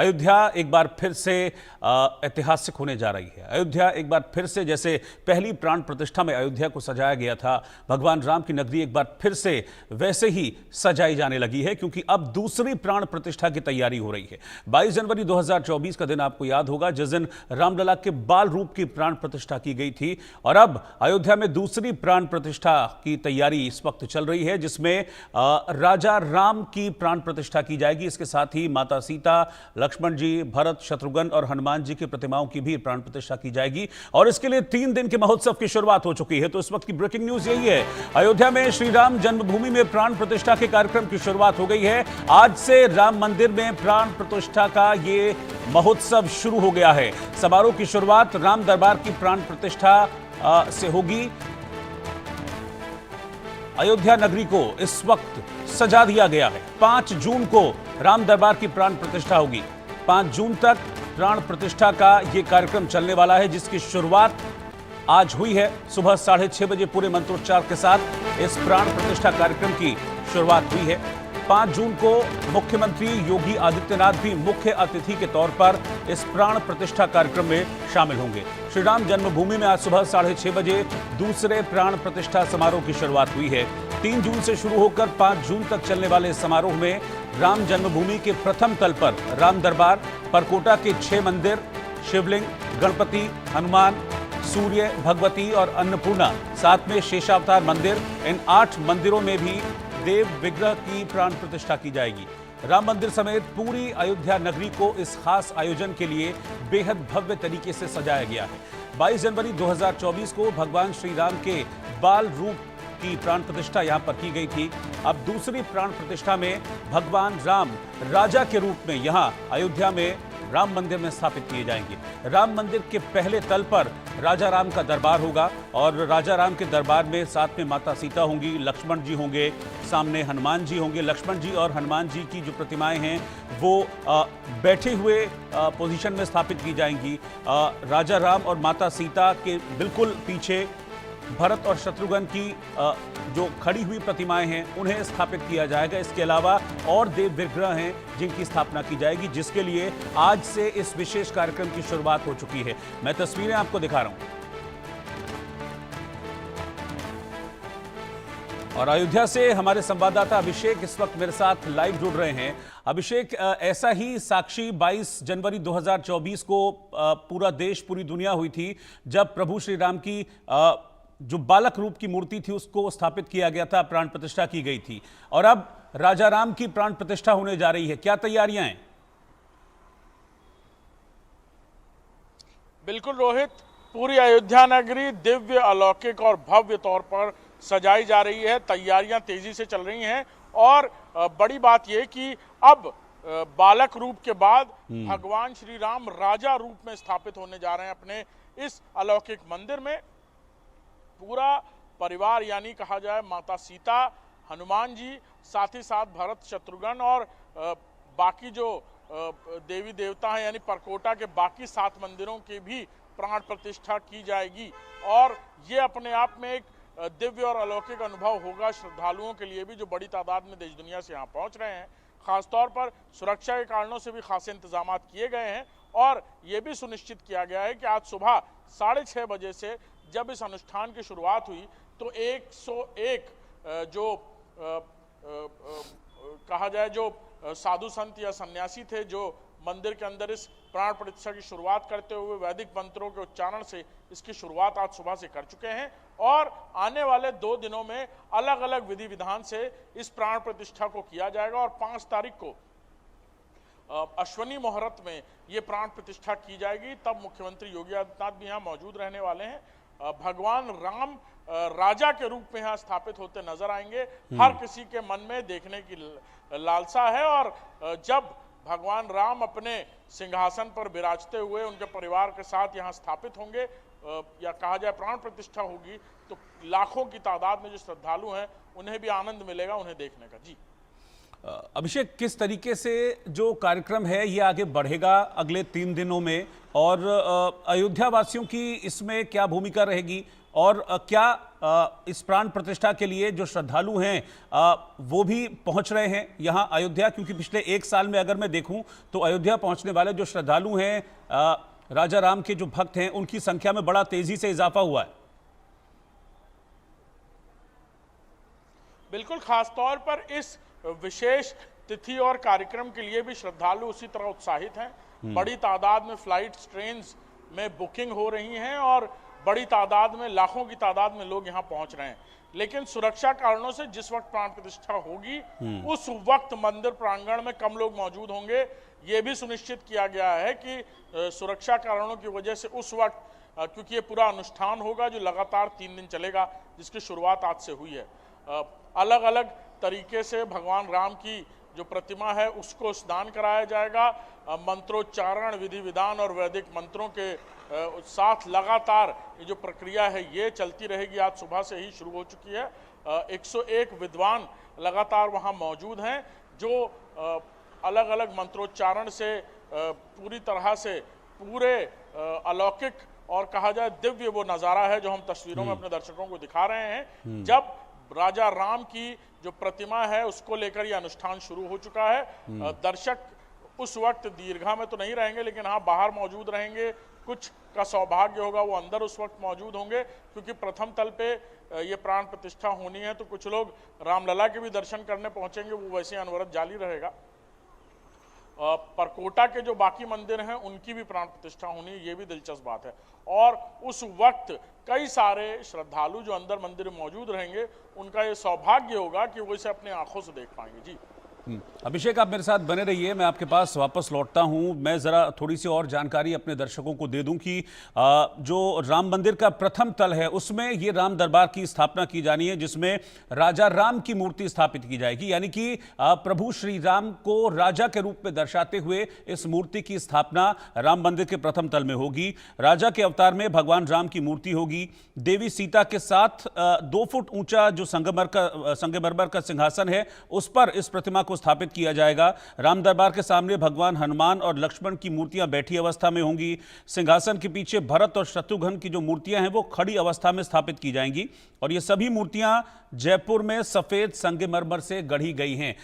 अयोध्या एक बार फिर से ऐतिहासिक होने जा रही है। अयोध्या एक बार फिर से, जैसे पहली प्राण प्रतिष्ठा में अयोध्या को सजाया गया था, भगवान राम की नगरी एक बार फिर से वैसे ही सजाई जाने लगी है, क्योंकि अब दूसरी प्राण प्रतिष्ठा की तैयारी हो रही है। 22 जनवरी 2024 का दिन आपको याद होगा, जिस दिन रामलला के बाल रूप की प्राण प्रतिष्ठा की गई थी। और अब अयोध्या में दूसरी प्राण प्रतिष्ठा की तैयारी इस वक्त चल रही है, जिसमें राजा राम की प्राण प्रतिष्ठा की जाएगी। इसके साथ ही माता सीता, लक्ष्मण जी, भरत, शत्रुघ्न और हनुमान जी की प्रतिमाओं की भी प्राण प्रतिष्ठा की जाएगी। और इसके लिए 3 दिन के महोत्सव की शुरुआत हो चुकी है। तो इस वक्त की ब्रेकिंग न्यूज यही है, अयोध्या में श्री राम जन्मभूमि में प्राण प्रतिष्ठा के कार्यक्रम की शुरुआत हो गई है। आज से राम मंदिर में प्राण प्रतिष्ठा का ये महोत्सव शुरू हो गया है। समारोह की शुरुआत राम दरबार की प्राण प्रतिष्ठा से होगी। अयोध्या नगरी को इस वक्त सजा दिया गया है। 5 जून को राम दरबार की प्राण प्रतिष्ठा होगी। 5 जून तक प्राण प्रतिष्ठा का यह कार्यक्रम चलने वाला है, जिसकी शुरुआत आज हुई है। सुबह 6:30 बजे पूरे मंत्रोच्चार के साथ इस प्राण प्रतिष्ठा कार्यक्रम की शुरुआत हुई है। 5 जून को मुख्यमंत्री योगी आदित्यनाथ भी मुख्य अतिथि के तौर पर इस प्राण प्रतिष्ठा कार्यक्रम में शामिल होंगे। श्री राम जन्मभूमि में आज सुबह 6:30 बजे दूसरे प्राण प्रतिष्ठा समारोह की शुरुआत हुई है। 3 जून से शुरू होकर 5 जून तक चलने वाले इस समारोह में राम जन्मभूमि के प्रथम तल पर राम दरबार, परकोटा के 6 मंदिर, शिवलिंग, गणपति, हनुमान, सूर्य, भगवती और अन्नपूर्णा, साथ में शेषावतार मंदिर, इन 8 मंदिरों में भी देव विग्रह की प्राण प्रतिष्ठा की जाएगी। राम मंदिर समेत पूरी अयोध्या नगरी को इस खास आयोजन के लिए बेहद भव्य तरीके से सजाया गया है। 22 जनवरी 2024 को भगवान श्री राम के बाल रूप की प्राण प्रतिष्ठा यहां पर की गई थी। अब दूसरी प्राण प्रतिष्ठा में भगवान राम राजा के रूप में यहां अयोध्या में राम मंदिर में स्थापित किए जाएंगे। राम मंदिर के पहले तल पर राजा राम का दरबार होगा और राजा राम के दरबार में साथ में माता सीता होंगी, लक्ष्मण जी होंगे, सामने हनुमान जी होंगे। लक्ष्मण जी और हनुमान जी की जो प्रतिमाएं हैं वो बैठे हुए पोजीशन में स्थापित की जाएंगी। राजा राम और माता सीता के बिल्कुल पीछे भरत और शत्रुघ्न की जो खड़ी हुई प्रतिमाएं हैं उन्हें स्थापित किया जाएगा। इसके अलावा और देव विग्रह हैं जिनकी स्थापना की जाएगी, जिसके लिए आज से इस विशेष कार्यक्रम की शुरुआत हो चुकी है। मैं तस्वीरें आपको दिखा रहा हूं। और अयोध्या से हमारे संवाददाता अभिषेक इस वक्त मेरे साथ लाइव जुड़ रहे हैं। अभिषेक, ऐसा ही साक्षी 22 जनवरी 2024 को पूरा देश, पूरी दुनिया हुई थी, जब प्रभु श्री राम की जो बालक रूप की मूर्ति थी उसको स्थापित किया गया था, प्राण प्रतिष्ठा की गई थी। और अब राजा राम की प्राण प्रतिष्ठा होने जा रही है। क्या तैयारियां हैं? बिल्कुल रोहित, पूरी अयोध्या नगरी दिव्य, अलौकिक और भव्य तौर पर सजाई जा रही है। तैयारियां तेजी से चल रही हैं और बड़ी बात यह कि अब बालक रूप के बाद भगवान श्री राम राजा रूप में स्थापित होने जा रहे हैं अपने इस अलौकिक मंदिर में। पूरा परिवार, यानी कहा जाए माता सीता, हनुमान जी, साथ ही साथ भरत, शत्रुघ्न और बाकी जो देवी देवता हैं, यानी परकोटा के बाकी 7 मंदिरों की भी प्राण प्रतिष्ठा की जाएगी। और ये अपने आप में एक दिव्य और अलौकिक अनुभव होगा श्रद्धालुओं के लिए भी, जो बड़ी तादाद में देश दुनिया से यहाँ पहुँच रहे हैं। खासतौर पर सुरक्षा के कारणों से भी खासे इंतजाम किए गए हैं और ये भी सुनिश्चित किया गया है कि आज सुबह 6:30 बजे से जब इस अनुष्ठान की शुरुआत हुई तो 101 जो कहा जाए जो साधु संत या सन्यासी थे, जो मंदिर के अंदर इस प्राण प्रतिष्ठा की शुरुआत करते हुए वैदिक मंत्रों के उच्चारण से इसकी शुरुआत आज सुबह से कर चुके हैं। और आने वाले 2 दिनों में अलग अलग विधि विधान से इस प्राण प्रतिष्ठा को किया जाएगा और 5 तारीख को अश्वनी मुहूर्त में ये प्राण प्रतिष्ठा की जाएगी। तब मुख्यमंत्री योगी आदित्यनाथ भी यहाँ मौजूद रहने वाले हैं। भगवान राम राजा के रूप में यहाँ स्थापित होते नजर आएंगे। हर किसी के मन में देखने की लालसा है और जब भगवान राम अपने सिंहासन पर विराजते हुए उनके परिवार के साथ यहाँ स्थापित होंगे या कहा जाए प्राण प्रतिष्ठा होगी, तो लाखों की तादाद में जो श्रद्धालु हैं उन्हें भी आनंद मिलेगा उन्हें देखने का। जी अभिषेक, किस तरीके से जो कार्यक्रम है ये आगे बढ़ेगा अगले 3 दिनों में, और अयोध्या वासियों की इसमें क्या भूमिका रहेगी? और क्या इस प्राण प्रतिष्ठा के लिए जो श्रद्धालु हैं वो भी पहुंच रहे हैं यहाँ अयोध्या? क्योंकि पिछले एक साल में अगर मैं देखूं तो अयोध्या पहुंचने वाले जो श्रद्धालु हैं, राजा राम के जो भक्त हैं, उनकी संख्या में बड़ा तेजी से इजाफा हुआ है। बिल्कुल, खासतौर पर इस विशेष तिथि और कार्यक्रम के लिए भी श्रद्धालु उसी तरह उत्साहित हैं। बड़ी तादाद में फ्लाइट्स, ट्रेन में बुकिंग हो रही हैं और बड़ी तादाद में, लाखों की तादाद में लोग यहाँ पहुंच रहे हैं। लेकिन सुरक्षा कारणों से जिस वक्त प्राण प्रतिष्ठा होगी उस वक्त मंदिर प्रांगण में कम लोग मौजूद होंगे। ये भी सुनिश्चित किया गया है कि सुरक्षा कारणों की वजह से उस वक्त, क्योंकि ये पूरा अनुष्ठान होगा जो लगातार 3 दिन चलेगा, जिसकी शुरुआत आज से हुई है, अलग अलग तरीके से भगवान राम की जो प्रतिमा है उसको स्नान कराया जाएगा। मंत्रोच्चारण, विधि विधान और वैदिक मंत्रों के साथ लगातार ये जो प्रक्रिया है ये चलती रहेगी। आज सुबह से ही शुरू हो चुकी है। 101 विद्वान लगातार वहाँ मौजूद हैं जो अलग अलग मंत्रोच्चारण से पूरी तरह से पूरे अलौकिक और कहा जाए दिव्य वो नज़ारा है जो हम तस्वीरों में अपने दर्शकों को दिखा रहे हैं। जब राजा राम की जो प्रतिमा है उसको लेकर यह अनुष्ठान शुरू हो चुका है। दर्शक उस वक्त दीर्घा में तो नहीं रहेंगे, लेकिन हाँ बाहर मौजूद रहेंगे। कुछ का सौभाग्य होगा वो अंदर उस वक्त मौजूद होंगे, क्योंकि प्रथम तल पे ये प्राण प्रतिष्ठा होनी है, तो कुछ लोग रामलला के भी दर्शन करने पहुंचेंगे, वो वैसे अनवरत जारी रहेगा। परकोटा के जो बाकी मंदिर हैं उनकी भी प्राण प्रतिष्ठा होनी है, ये भी दिलचस्प बात है। और उस वक्त कई सारे श्रद्धालु जो अंदर मंदिर में मौजूद रहेंगे उनका ये सौभाग्य होगा कि वो इसे अपने आंखों से देख पाएंगे। जी अभिषेक, आप मेरे साथ बने रहिए, मैं आपके पास वापस लौटता हूं। मैं ज़रा थोड़ी सी और जानकारी अपने दर्शकों को दे दूं कि जो राम मंदिर का प्रथम तल है उसमें ये राम दरबार की स्थापना की जानी है, जिसमें राजा राम की मूर्ति स्थापित की जाएगी। यानी कि प्रभु श्री राम को राजा के रूप में दर्शाते हुए इस मूर्ति की स्थापना राम मंदिर के प्रथम तल में होगी। राजा के अवतार में भगवान राम की मूर्ति होगी। देवी सीता के साथ 2 फुट ऊंचा जो संगमरमर का सिंहासन है उस पर इस प्रतिमा को स्थापित किया जाएगा। राम दरबार के सामने भगवान हनुमान और लक्ष्मण की मूर्तियां बैठी अवस्था में होंगी। सिंहासन के पीछे भरत और शत्रुघ्न की जो मूर्तियां हैं वो खड़ी अवस्था में स्थापित की जाएंगी और ये सभी मूर्तियां जयपुर में सफेद संगमरमर से गढ़ी गई हैं।